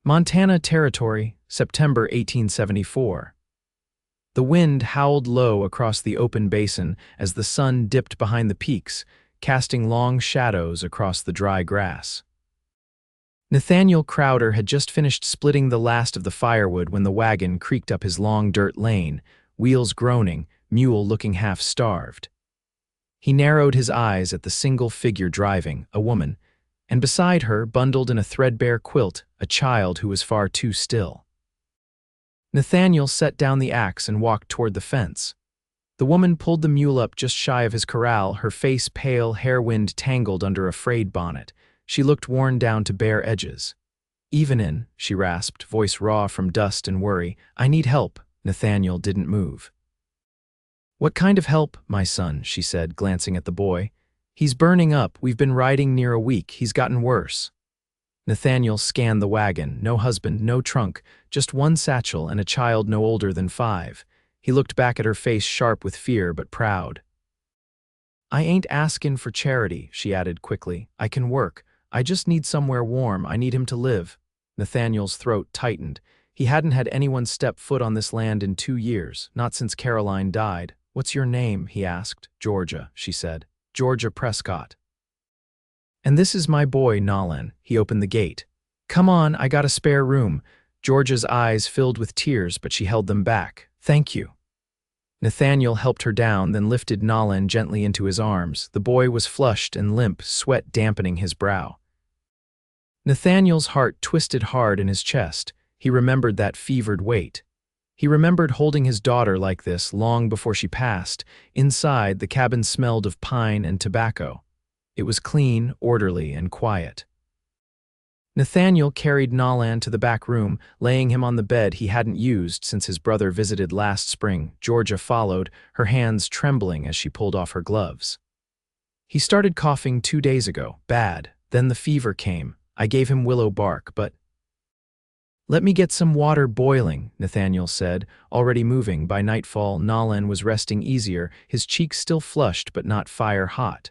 Montana Territory, September 1874. The wind howled low across the open basin as the sun dipped behind the peaks, casting long shadows across the dry grass. Nathaniel Crowder had just finished splitting the last of the firewood when the wagon creaked up his long dirt lane, wheels groaning, mule looking half-starved. He narrowed his eyes at the single figure driving, a woman, and beside her, bundled in a threadbare quilt, a child who was far too still. Nathaniel set down the axe and walked toward the fence. The woman pulled the mule up just shy of his corral, her face pale, hair-wind tangled under a frayed bonnet. She looked worn down to bare edges. "Evenin'," she rasped, voice raw from dust and worry. "I need help." Nathaniel didn't move. "What kind of help, my son?" she said, glancing at the boy. "He's burning up. We've been riding near a week. He's gotten worse." Nathaniel scanned the wagon. No husband, no trunk, just one satchel and a child no older than 5. He looked back at her face sharp with fear but proud. "I ain't askin' for charity," she added quickly. "I can work. I just need somewhere warm. I need him to live." Nathaniel's throat tightened. He hadn't had anyone step foot on this land in 2 years, not since Caroline died. "What's your name?" he asked. "Georgia," she said. "Georgia Prescott." "And this is my boy, Nolan." He opened the gate. "Come on, I got a spare room." Georgia's eyes filled with tears, but she held them back. "Thank you." Nathaniel helped her down, then lifted Nolan gently into his arms. The boy was flushed and limp, sweat dampening his brow. Nathaniel's heart twisted hard in his chest. He remembered that fevered weight. He remembered holding his daughter like this long before she passed. Inside, the cabin smelled of pine and tobacco. It was clean, orderly, and quiet. Nathaniel carried Nolan to the back room, laying him on the bed he hadn't used since his brother visited last spring. Georgia followed, her hands trembling as she pulled off her gloves. "He started coughing 2 days ago. Bad. Then the fever came. I gave him willow bark, but—" "Let me get some water boiling," Nathaniel said, already moving. By nightfall, Nolan was resting easier, his cheeks still flushed but not fire-hot.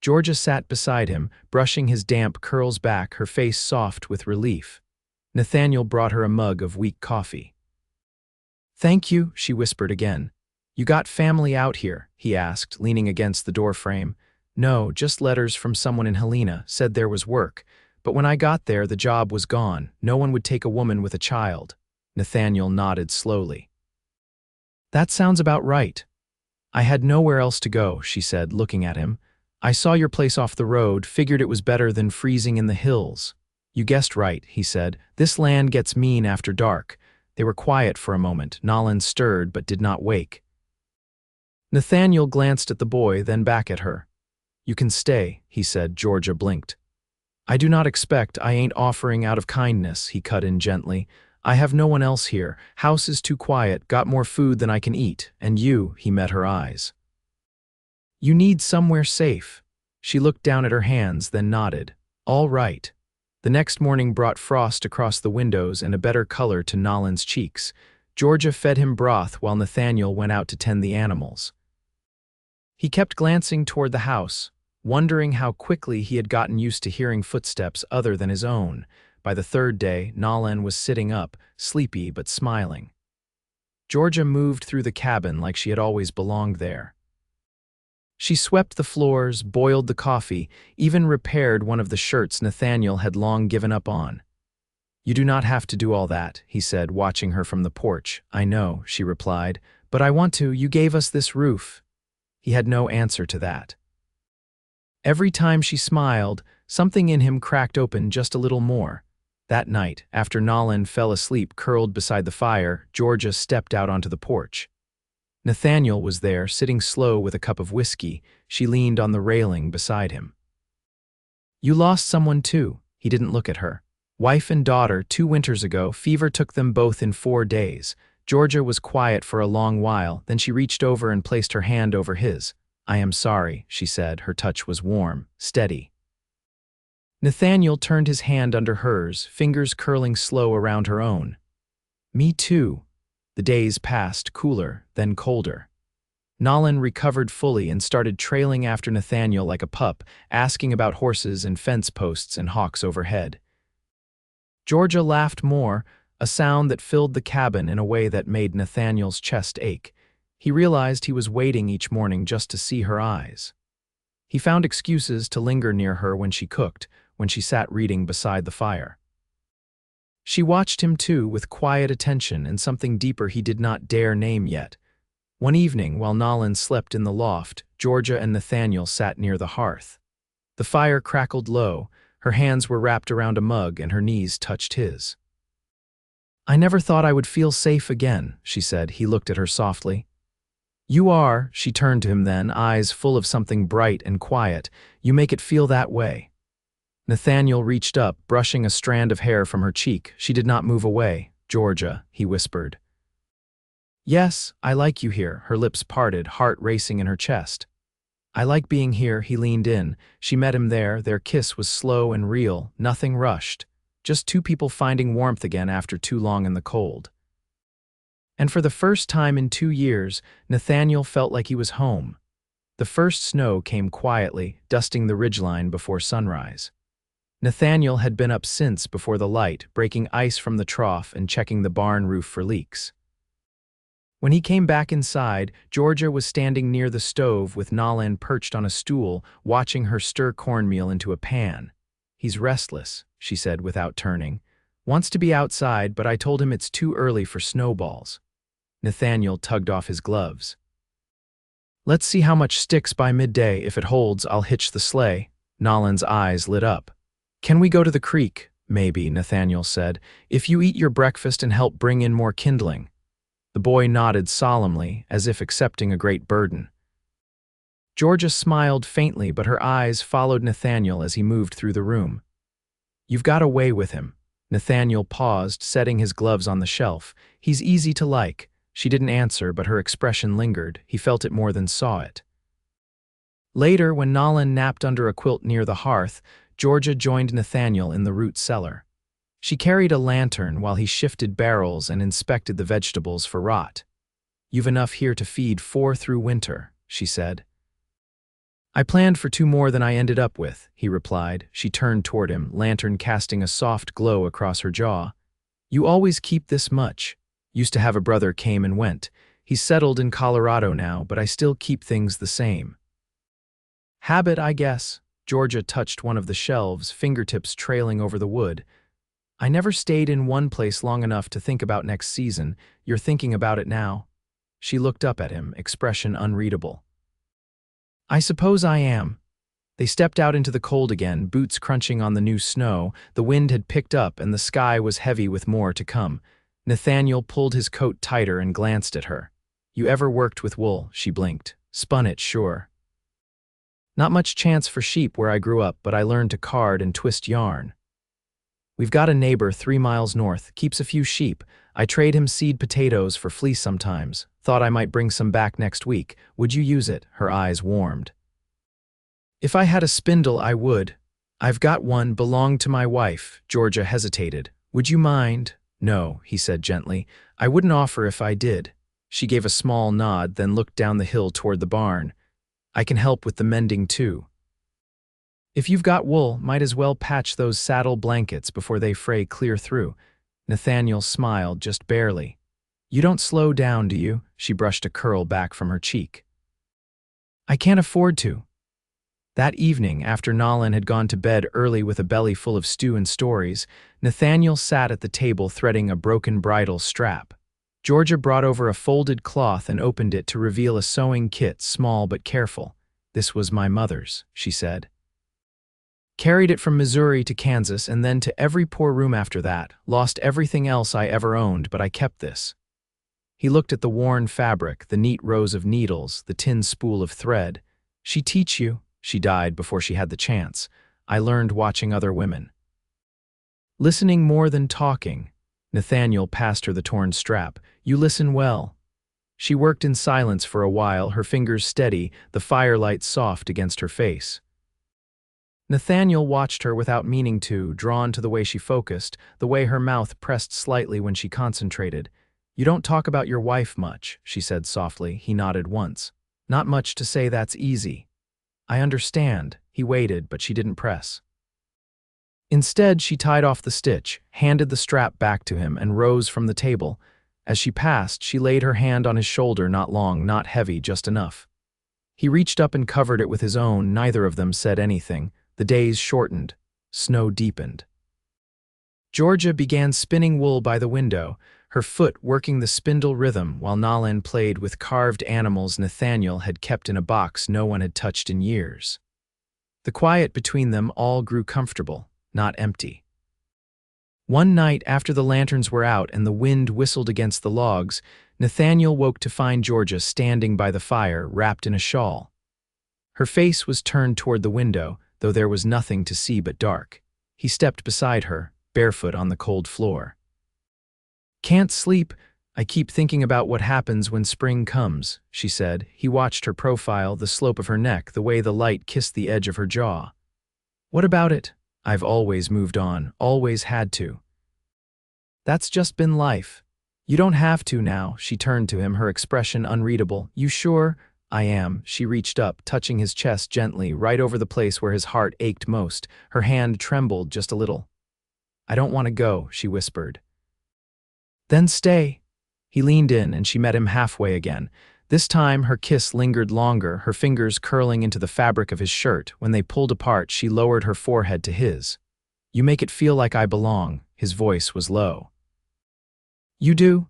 Georgia sat beside him, brushing his damp curls back, her face soft with relief. Nathaniel brought her a mug of weak coffee. "Thank you," she whispered again. "You got family out here?" he asked, leaning against the doorframe. "No, just letters from someone in Helena, said there was work. But when I got there, the job was gone. No one would take a woman with a child." Nathaniel nodded slowly. "That sounds about right." "I had nowhere else to go," she said, looking at him. "I saw your place off the road, figured it was better than freezing in the hills." "You guessed right," he said. "This land gets mean after dark." They were quiet for a moment. Nolan stirred but did not wake. Nathaniel glanced at the boy, then back at her. "You can stay," he said. Georgia blinked. "I do not expect. I ain't offering out of kindness," he cut in gently. "I have no one else here. House is too quiet, got more food than I can eat. And you," he met her eyes. "You need somewhere safe." She looked down at her hands, then nodded. "All right." The next morning brought frost across the windows and a better color to Nolan's cheeks. Georgia fed him broth while Nathaniel went out to tend the animals. He kept glancing toward the house, wondering how quickly he had gotten used to hearing footsteps other than his own. By the 3rd day, Nolan was sitting up, sleepy but smiling. Georgia moved through the cabin like she had always belonged there. She swept the floors, boiled the coffee, even repaired one of the shirts Nathaniel had long given up on. "You do not have to do all that," he said, watching her from the porch. "I know," she replied, "but I want to. You gave us this roof." He had no answer to that. Every time she smiled, something in him cracked open just a little more. That night, after Nolan fell asleep curled beside the fire, Georgia stepped out onto the porch. Nathaniel was there, sitting slow with a cup of whiskey. She leaned on the railing beside him. "You lost someone too." He didn't look at her. "Wife and daughter, 2 winters ago. Fever took them both in 4 days. Georgia was quiet for a long while, then she reached over and placed her hand over his. "I am sorry," she said. Her touch was warm, steady. Nathaniel turned his hand under hers, fingers curling slow around her own. "Me too." The days passed, cooler, then colder. Nolan recovered fully and started trailing after Nathaniel like a pup, asking about horses and fence posts and hawks overhead. Georgia laughed more, a sound that filled the cabin in a way that made Nathaniel's chest ache. He realized he was waiting each morning just to see her eyes. He found excuses to linger near her when she cooked, when she sat reading beside the fire. She watched him too, with quiet attention and something deeper he did not dare name yet. One evening, while Nolan slept in the loft, Georgia and Nathaniel sat near the hearth. The fire crackled low, her hands were wrapped around a mug and her knees touched his. "I never thought I would feel safe again," she said. He looked at her softly. "You are," she turned to him then, eyes full of something bright and quiet. "You make it feel that way." Nathaniel reached up, brushing a strand of hair from her cheek. She did not move away. "Georgia," he whispered. "Yes, I like you here," her lips parted, heart racing in her chest. "I like being here," he leaned in. She met him there. Their kiss was slow and real, nothing rushed. Just two people finding warmth again after too long in the cold. And for the first time in 2 years, Nathaniel felt like he was home. The first snow came quietly, dusting the ridgeline before sunrise. Nathaniel had been up since before the light, breaking ice from the trough and checking the barn roof for leaks. When he came back inside, Georgia was standing near the stove with Nolan perched on a stool, watching her stir cornmeal into a pan. "He's restless," she said without turning. "Wants to be outside, but I told him it's too early for snowballs." Nathaniel tugged off his gloves. "Let's see how much sticks by midday. If it holds, I'll hitch the sleigh." Nolan's eyes lit up. "Can we go to the creek?" "Maybe," Nathaniel said, "if you eat your breakfast and help bring in more kindling." The boy nodded solemnly, as if accepting a great burden. Georgia smiled faintly, but her eyes followed Nathaniel as he moved through the room. "You've got a way with him." Nathaniel paused, setting his gloves on the shelf. "He's easy to like." She didn't answer, but her expression lingered. He felt it more than saw it. Later, when Nolan napped under a quilt near the hearth, Georgia joined Nathaniel in the root cellar. She carried a lantern while he shifted barrels and inspected the vegetables for rot. "You've enough here to feed 4 through winter," she said. "I planned for 2 more than I ended up with," he replied. She turned toward him, lantern casting a soft glow across her jaw. "You always keep this much." "Used to have a brother, came and went. He's settled in Colorado now, but I still keep things the same." "Habit, I guess." Georgia touched one of the shelves, fingertips trailing over the wood. "I never stayed in one place long enough to think about next season. You're thinking about it now." She looked up at him, expression unreadable. "I suppose I am." They stepped out into the cold again, boots crunching on the new snow. The wind had picked up and the sky was heavy with more to come. Nathaniel pulled his coat tighter and glanced at her. "You ever worked with wool?" She blinked. "Spun it, sure. Not much chance for sheep where I grew up, but I learned to card and twist yarn. We've got a neighbor 3 miles north, keeps a few sheep. I trade him seed potatoes for fleece sometimes. Thought I might bring some back next week. Would you use it?" Her eyes warmed. "If I had a spindle, I would. I've got one, belonged to my wife." Georgia hesitated. "Would you mind?" "No," he said gently. "I wouldn't offer if I did." She gave a small nod, then looked down the hill toward the barn. "I can help with the mending too. If you've got wool, might as well patch those saddle blankets before they fray clear through." Nathaniel smiled, just barely. "You don't slow down, do you?" She brushed a curl back from her cheek. "I can't afford to." That evening, after Nolan had gone to bed early with a belly full of stew and stories, Nathaniel sat at the table threading a broken bridle strap. Georgia brought over a folded cloth and opened it to reveal a sewing kit, small but careful. "This was my mother's," she said. "Carried it from Missouri to Kansas and then to every poor room after that. Lost everything else I ever owned, but I kept this." He looked at the worn fabric, the neat rows of needles, the tin spool of thread. "She teach you?" "She died before she had the chance. I learned watching other women." "Listening more than talking." Nathaniel passed her the torn strap. "You listen well." She worked in silence for a while, her fingers steady, the firelight soft against her face. Nathaniel watched her without meaning to, drawn to the way she focused, the way her mouth pressed slightly when she concentrated. "You don't talk about your wife much," she said softly. He nodded once. "Not much to say, that's easy." "I understand." He waited, but she didn't press. Instead, she tied off the stitch, handed the strap back to him, and rose from the table. As she passed, she laid her hand on his shoulder, not long, not heavy, just enough. He reached up and covered it with his own. Neither of them said anything. The days shortened. Snow deepened. Georgia began spinning wool by the window, her foot working the spindle rhythm while Nolan played with carved animals Nathaniel had kept in a box no one had touched in years. The quiet between them all grew comfortable, not empty. One night after the lanterns were out and the wind whistled against the logs, Nathaniel woke to find Georgia standing by the fire, wrapped in a shawl. Her face was turned toward the window, though there was nothing to see but dark. He stepped beside her, barefoot on the cold floor. "Can't sleep. I keep thinking about what happens when spring comes," she said. He watched her profile, the slope of her neck, the way the light kissed the edge of her jaw. "What about it? I've always moved on, always had to." "That's just been life. You don't have to now." She turned to him, her expression unreadable. "You sure?" "I am." She reached up, touching his chest gently, right over the place where his heart ached most. Her hand trembled just a little. "I don't want to go," she whispered. "Then stay." He leaned in, and she met him halfway again. This time, her kiss lingered longer, her fingers curling into the fabric of his shirt. When they pulled apart, she lowered her forehead to his. "You make it feel like I belong." His voice was low. "You do?"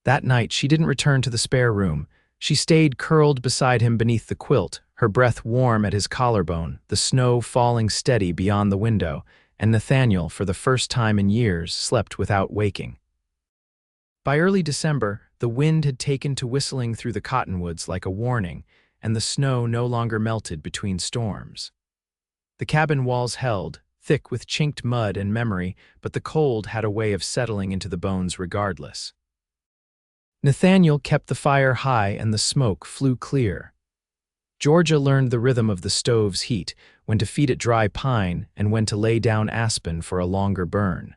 That night, she didn't return to the spare room. She stayed curled beside him beneath the quilt, her breath warm at his collarbone, the snow falling steady beyond the window, and Nathaniel, for the first time in years, slept without waking. By early December, the wind had taken to whistling through the cottonwoods like a warning, and the snow no longer melted between storms. The cabin walls held, thick with chinked mud and memory, but the cold had a way of settling into the bones regardless. Nathaniel kept the fire high and the smoke flew clear. Georgia learned the rhythm of the stove's heat, when to feed it dry pine and when to lay down aspen for a longer burn.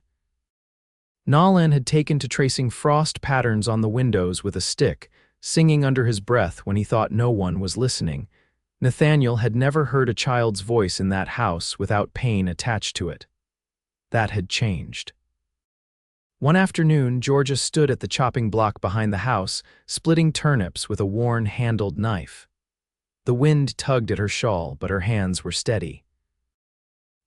Nolan had taken to tracing frost patterns on the windows with a stick, singing under his breath when he thought no one was listening. Nathaniel had never heard a child's voice in that house without pain attached to it. That had changed. One afternoon, Georgia stood at the chopping block behind the house, splitting turnips with a worn-handled knife. The wind tugged at her shawl, but her hands were steady.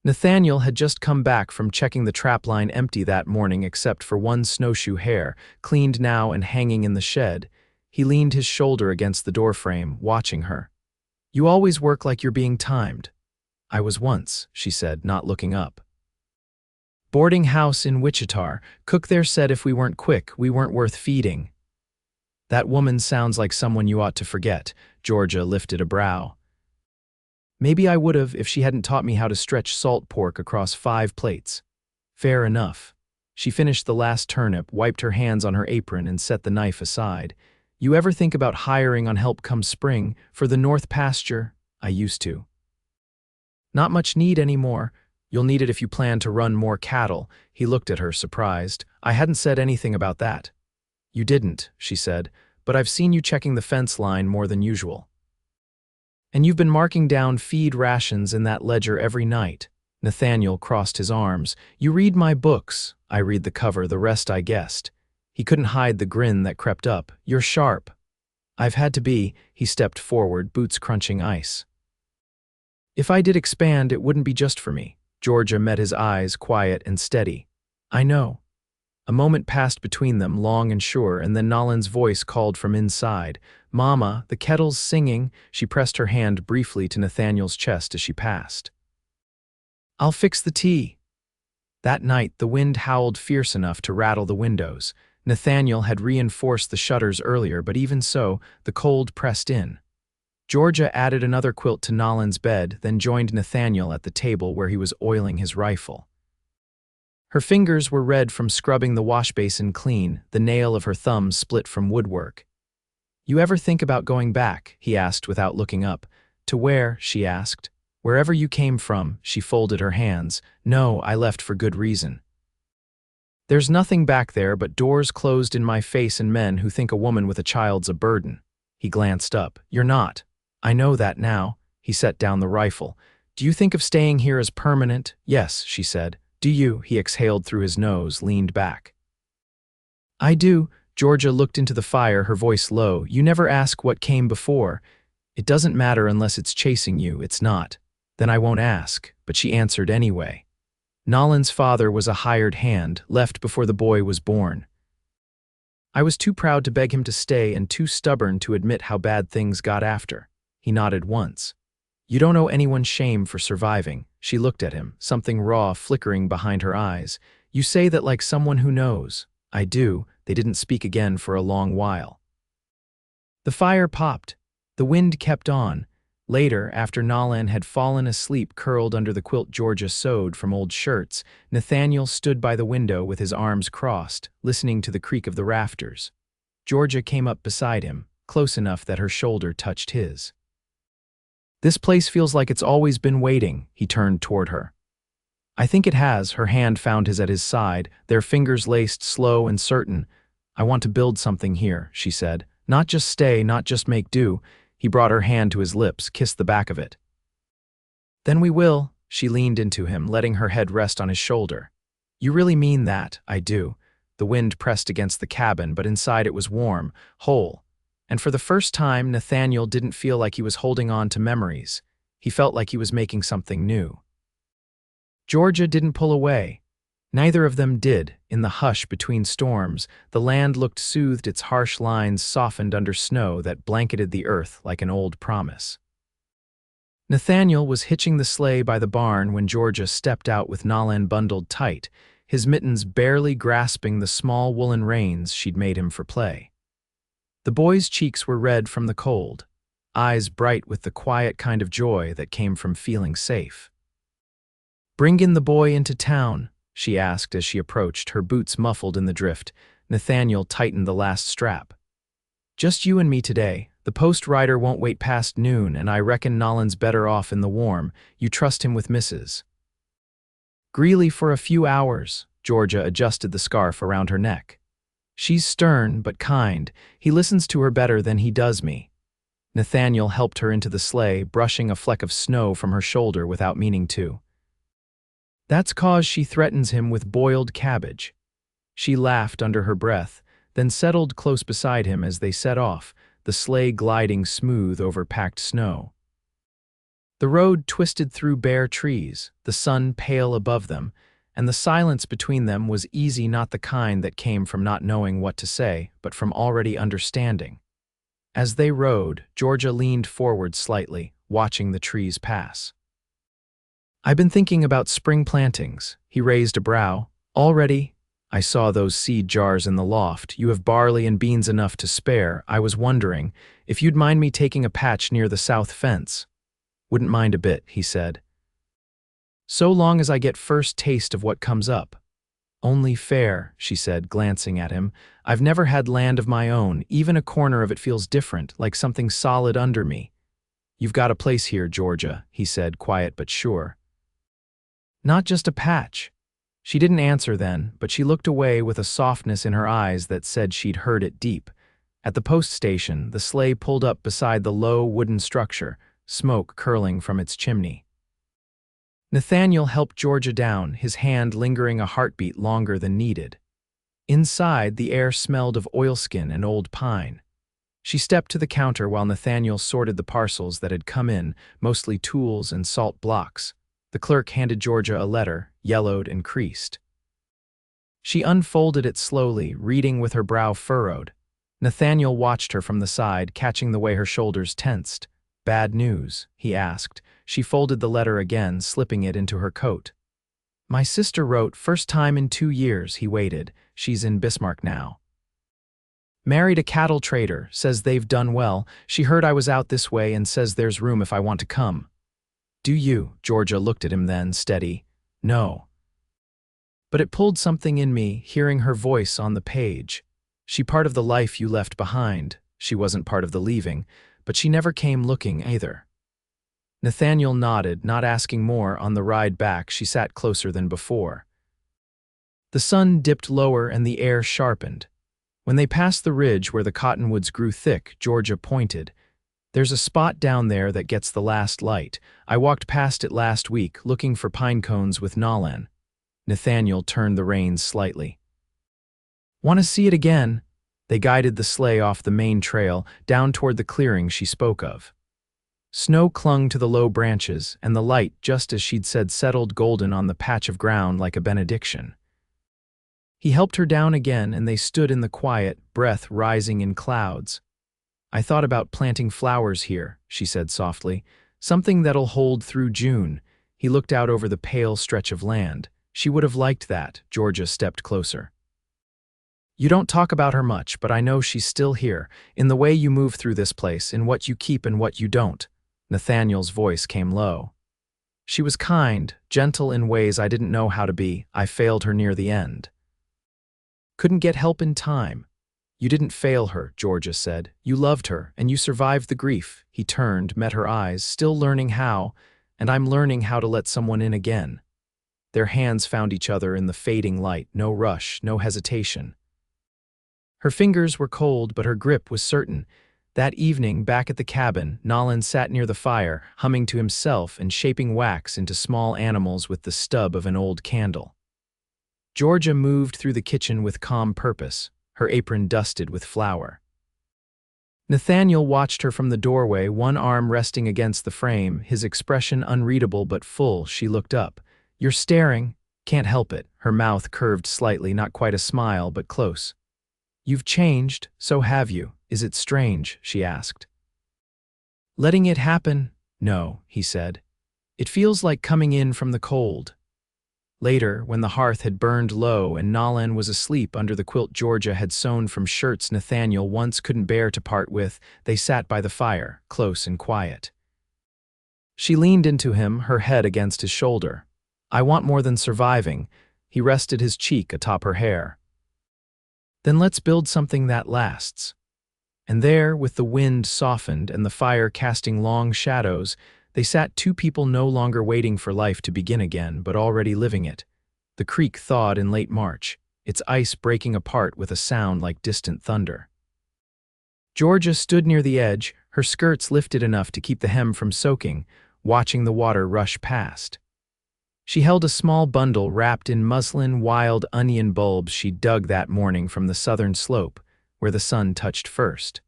Nathaniel had just come back from checking the trapline empty that morning except for one snowshoe hair, cleaned now and hanging in the shed. He leaned his shoulder against the doorframe, watching her. "You always work like you're being timed." "I was once," she said, not looking up. "Boarding house in Wichita. Cook there said if we weren't quick, we weren't worth feeding." "That woman sounds like someone you ought to forget." Georgia lifted a brow. "Maybe I would have if she hadn't taught me how to stretch salt pork across 5 plates. Fair enough." She finished the last turnip, wiped her hands on her apron, and set the knife aside. "You ever think about hiring on help come spring for the north pasture?" "I used to." "Not much need anymore. You'll need it if you plan to run more cattle." He looked at her, surprised. "I hadn't said anything about that." "You didn't," she said, "but I've seen you checking the fence line more than usual. And you've been marking down feed rations in that ledger every night." Nathaniel crossed his arms. "You read my books." "I read the cover, the rest I guessed." He couldn't hide the grin that crept up. "You're sharp." "I've had to be." He stepped forward, boots crunching ice. "If I did expand, it wouldn't be just for me." Georgia met his eyes, quiet and steady. "I know." A moment passed between them, long and sure, and then Nolan's voice called from inside. "Mama, the kettle's singing." She pressed her hand briefly to Nathaniel's chest as she passed. "I'll fix the tea." That night, the wind howled fierce enough to rattle the windows. Nathaniel had reinforced the shutters earlier, but even so, the cold pressed in. Georgia added another quilt to Nolan's bed, then joined Nathaniel at the table where he was oiling his rifle. Her fingers were red from scrubbing the wash basin clean, the nail of her thumb split from woodwork. "You ever think about going back?" he asked without looking up. "To where?" she asked. "Wherever you came from." She folded her hands. "No, I left for good reason. There's nothing back there but doors closed in my face and men who think a woman with a child's a burden." He glanced up. "You're not." "I know that now." He set down the rifle. Do you think of staying here as permanent? Yes, she said. Do you? He exhaled through his nose, leaned back. I do. Georgia looked into the fire, her voice low. You never ask what came before. It doesn't matter unless it's chasing you, it's not. Then I won't ask, but she answered anyway. Nolan's father was a hired hand, left before the boy was born. I was too proud to beg him to stay and too stubborn to admit how bad things got after. He nodded once. You don't owe anyone shame for surviving. She looked at him, something raw flickering behind her eyes. You say that like someone who knows. I do. They didn't speak again for a long while. The fire popped. The wind kept on. Later, after Nolan had fallen asleep curled under the quilt Georgia sewed from old shirts, Nathaniel stood by the window with his arms crossed, listening to the creak of the rafters. Georgia came up beside him, close enough that her shoulder touched his. This place feels like it's always been waiting, he turned toward her. I think it has. Her hand found his at his side, their fingers laced slow and certain. I want to build something here, she said. Not just stay, not just make do. He brought her hand to his lips, kissed the back of it. Then we will, she leaned into him, letting her head rest on his shoulder. You really mean that? I do. The wind pressed against the cabin, but inside it was warm, whole. And for the first time, Nathaniel didn't feel like he was holding on to memories. He felt like he was making something new. Georgia didn't pull away. Neither of them did. In the hush between storms, the land looked soothed, its harsh lines softened under snow that blanketed the earth like an old promise. Nathaniel was hitching the sleigh by the barn when Georgia stepped out with Nolan bundled tight, his mittens barely grasping the small woolen reins she'd made him for play. The boy's cheeks were red from the cold, eyes bright with the quiet kind of joy that came from feeling safe. Bring in the boy into town, she asked as she approached, her boots muffled in the drift. Nathaniel tightened the last strap. Just you and me today. The post rider won't wait past noon, and I reckon Nolan's better off in the warm. You trust him with Mrs. Greeley for a few hours. Georgia adjusted the scarf around her neck. She's stern but kind. He listens to her better than he does me. Nathaniel helped her into the sleigh, brushing a fleck of snow from her shoulder without meaning to. That's 'cause she threatens him with boiled cabbage. She laughed under her breath, then settled close beside him as they set off, the sleigh gliding smooth over packed snow. The road twisted through bare trees, the sun pale above them, and the silence between them was easy, not the kind that came from not knowing what to say, but from already understanding. As they rode, Georgia leaned forward slightly, watching the trees pass. I've been thinking about spring plantings. He raised a brow. Already? I saw those seed jars in the loft. You have barley and beans enough to spare. I was wondering if you'd mind me taking a patch near the south fence. Wouldn't mind a bit, he said. So long as I get first taste of what comes up. Only fair, she said, glancing at him. I've never had land of my own. Even a corner of it feels different, like something solid under me. You've got a place here, Georgia, he said, quiet but sure. Not just a patch. She didn't answer then, but she looked away with a softness in her eyes that said she'd heard it deep. At the post station, the sleigh pulled up beside the low wooden structure, smoke curling from its chimney. Nathaniel helped Georgia down, his hand lingering a heartbeat longer than needed. Inside, the air smelled of oilskin and old pine. She stepped to the counter while Nathaniel sorted the parcels that had come in, mostly tools and salt blocks. The clerk handed Georgia a letter, yellowed and creased. She unfolded it slowly, reading with her brow furrowed. Nathaniel watched her from the side, catching the way her shoulders tensed. Bad news, he asked. She folded the letter again, slipping it into her coat. My sister wrote, first time in 2 years. He waited. She's in Bismarck now. Married a cattle trader, says they've done well. She heard I was out this way and says there's room if I want to come. Do you? Georgia looked at him then, steady. No. But it pulled something in me, hearing her voice on the page. She part of the life you left behind. She wasn't part of the leaving, but she never came looking either. Nathaniel nodded, not asking more. On the ride back, she sat closer than before. The sun dipped lower and the air sharpened. When they passed the ridge where the cottonwoods grew thick, Georgia pointed. There's a spot down there that gets the last light. I walked past it last week, looking for pine cones with Nolan. Nathaniel turned the reins slightly. Want to see it again? They guided the sleigh off the main trail, down toward the clearing she spoke of. Snow clung to the low branches, and the light, just as she'd said, settled golden on the patch of ground like a benediction. He helped her down again, and they stood in the quiet, breath rising in clouds. I thought about planting flowers here, she said softly, something that'll hold through June. He looked out over the pale stretch of land. She would have liked that. Georgia stepped closer. You don't talk about her much, but I know she's still here, in the way you move through this place, in what you keep and what you don't. Nathaniel's voice came low. She was kind, gentle in ways I didn't know how to be. I failed her near the end. Couldn't get help in time. You didn't fail her, Georgia said. You loved her, and you survived the grief. He turned, met her eyes, still learning how, and I'm learning how to let someone in again. Their hands found each other in the fading light, no rush, no hesitation. Her fingers were cold, but her grip was certain. That evening, back at the cabin, Nolan sat near the fire, humming to himself and shaping wax into small animals with the stub of an old candle. Georgia moved through the kitchen with calm purpose, her apron dusted with flour. Nathaniel watched her from the doorway, one arm resting against the frame, his expression unreadable but full. She looked up. You're staring. Can't help it. Her mouth curved slightly, not quite a smile, but close. You've changed, so have you. Is it strange? She asked. Letting it happen? No, he said. It feels like coming in from the cold. Later, when the hearth had burned low and Nolan was asleep under the quilt Georgia had sewn from shirts Nathaniel once couldn't bear to part with, they sat by the fire, close and quiet. She leaned into him, her head against his shoulder. I want more than surviving. He rested his cheek atop her hair. Then let's build something that lasts. And there, with the wind softened and the fire casting long shadows, they sat, two people no longer waiting for life to begin again, but already living it. The creek thawed in late March, its ice breaking apart with a sound like distant thunder. Georgia stood near the edge, her skirts lifted enough to keep the hem from soaking, watching the water rush past. She held a small bundle wrapped in muslin wild onion bulbs she dug that morning from the southern slope, where the sun touched first.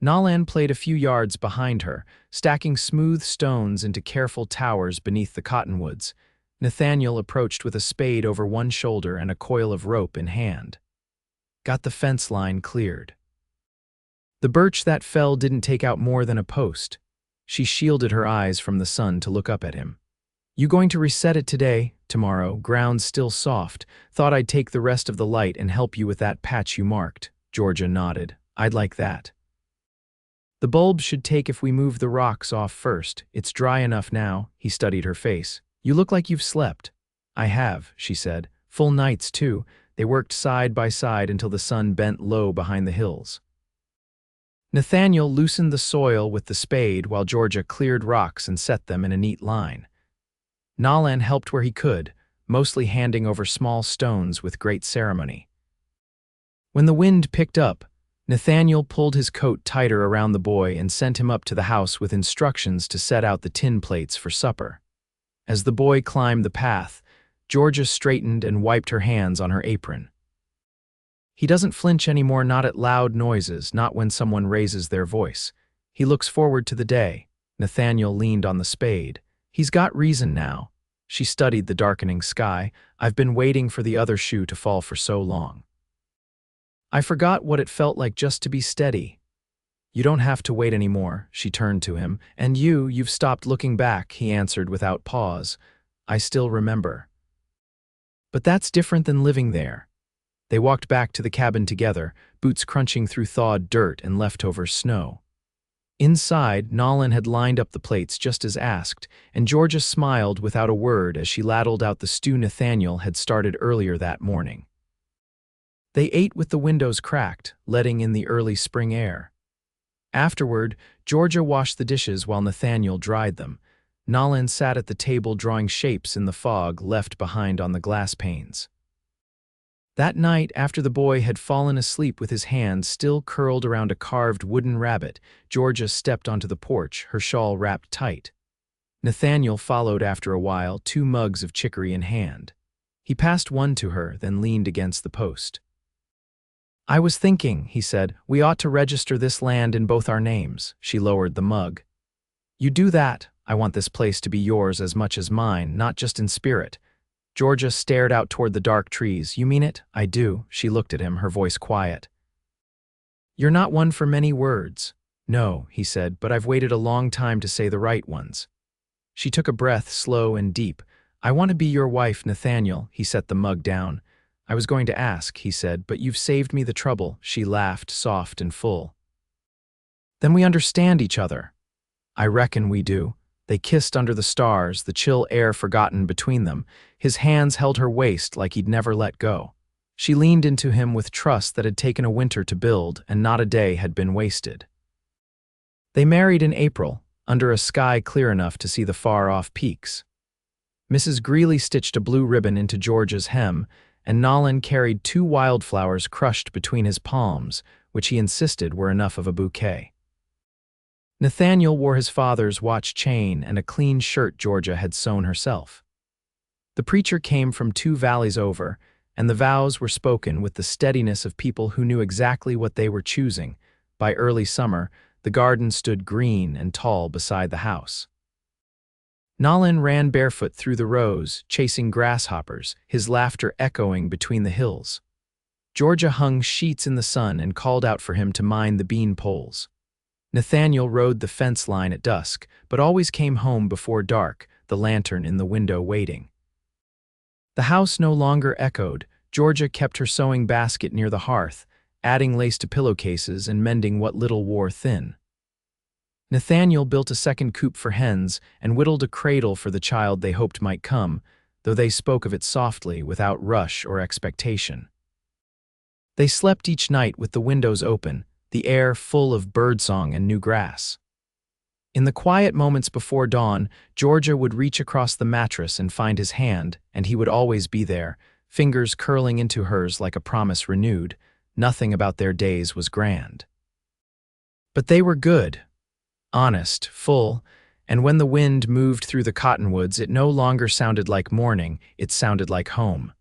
Nolan played a few yards behind her, stacking smooth stones into careful towers beneath the cottonwoods. Nathaniel approached with a spade over one shoulder and a coil of rope in hand. Got the fence line cleared. The birch that fell didn't take out more than a post. She shielded her eyes from the sun to look up at him. You going to reset it today, tomorrow, ground still soft. Thought I'd take the rest of the light and help you with that patch you marked. Georgia nodded. I'd like that. The bulbs should take if we move the rocks off first. It's dry enough now. He studied her face. You look like you've slept. I have, she said. Full nights, too. They worked side by side until the sun bent low behind the hills. Nathaniel loosened the soil with the spade while Georgia cleared rocks and set them in a neat line. Nolan helped where he could, mostly handing over small stones with great ceremony. When the wind picked up, Nathaniel pulled his coat tighter around the boy and sent him up to the house with instructions to set out the tin plates for supper. As the boy climbed the path, Georgia straightened and wiped her hands on her apron. He doesn't flinch anymore, not at loud noises, not when someone raises their voice. He looks forward to the day. Nathaniel leaned on the spade. He's got reason now. She studied the darkening sky. I've been waiting for the other shoe to fall for so long. I forgot what it felt like just to be steady. You don't have to wait anymore, she turned to him. And you've stopped looking back, he answered without pause. I still remember. But that's different than living there. They walked back to the cabin together, boots crunching through thawed dirt and leftover snow. Inside, Nolan had lined up the plates just as asked, and Georgia smiled without a word as she ladled out the stew Nathaniel had started earlier that morning. They ate with the windows cracked, letting in the early spring air. Afterward, Georgia washed the dishes while Nathaniel dried them. Nolan sat at the table drawing shapes in the fog left behind on the glass panes. That night, after the boy had fallen asleep with his hands still curled around a carved wooden rabbit, Georgia stepped onto the porch, her shawl wrapped tight. Nathaniel followed after a while, 2 mugs of chicory in hand. He passed one to her, then leaned against the post. "I was thinking," he said, "we ought to register this land in both our names." She lowered the mug. "You do that. I want this place to be yours as much as mine, not just in spirit." Georgia stared out toward the dark trees. "You mean it?" "I do." She looked at him, her voice quiet. "You're not one for many words." "No," he said, "but I've waited a long time to say the right ones." She took a breath, slow and deep. "I want to be your wife, Nathaniel." He set the mug down. "I was going to ask," he said, "but you've saved me the trouble." She laughed, soft and full. "Then we understand each other." "I reckon we do." They kissed under the stars, the chill air forgotten between them. His hands held her waist like he'd never let go. She leaned into him with trust that had taken a winter to build, and not a day had been wasted. They married in April, under a sky clear enough to see the far-off peaks. Mrs. Greeley stitched a blue ribbon into Georgia's hem, and Nolan carried 2 wildflowers crushed between his palms, which he insisted were enough of a bouquet. Nathaniel wore his father's watch chain and a clean shirt Georgia had sewn herself. The preacher came from 2 valleys over, and the vows were spoken with the steadiness of people who knew exactly what they were choosing. By early summer, the garden stood green and tall beside the house. Nolan ran barefoot through the rows, chasing grasshoppers, his laughter echoing between the hills. Georgia hung sheets in the sun and called out for him to mind the bean poles. Nathaniel rode the fence line at dusk, but always came home before dark, the lantern in the window waiting. The house no longer echoed. Georgia kept her sewing basket near the hearth, adding lace to pillowcases and mending what little wore thin. Nathaniel built a second coop for hens and whittled a cradle for the child they hoped might come, though they spoke of it softly, without rush or expectation. They slept each night with the windows open, the air full of birdsong and new grass. In the quiet moments before dawn, Georgia would reach across the mattress and find his hand, and he would always be there, fingers curling into hers like a promise renewed. Nothing about their days was grand. But they were good, honest, full, and when the wind moved through the cottonwoods, it no longer sounded like morning, it sounded like home.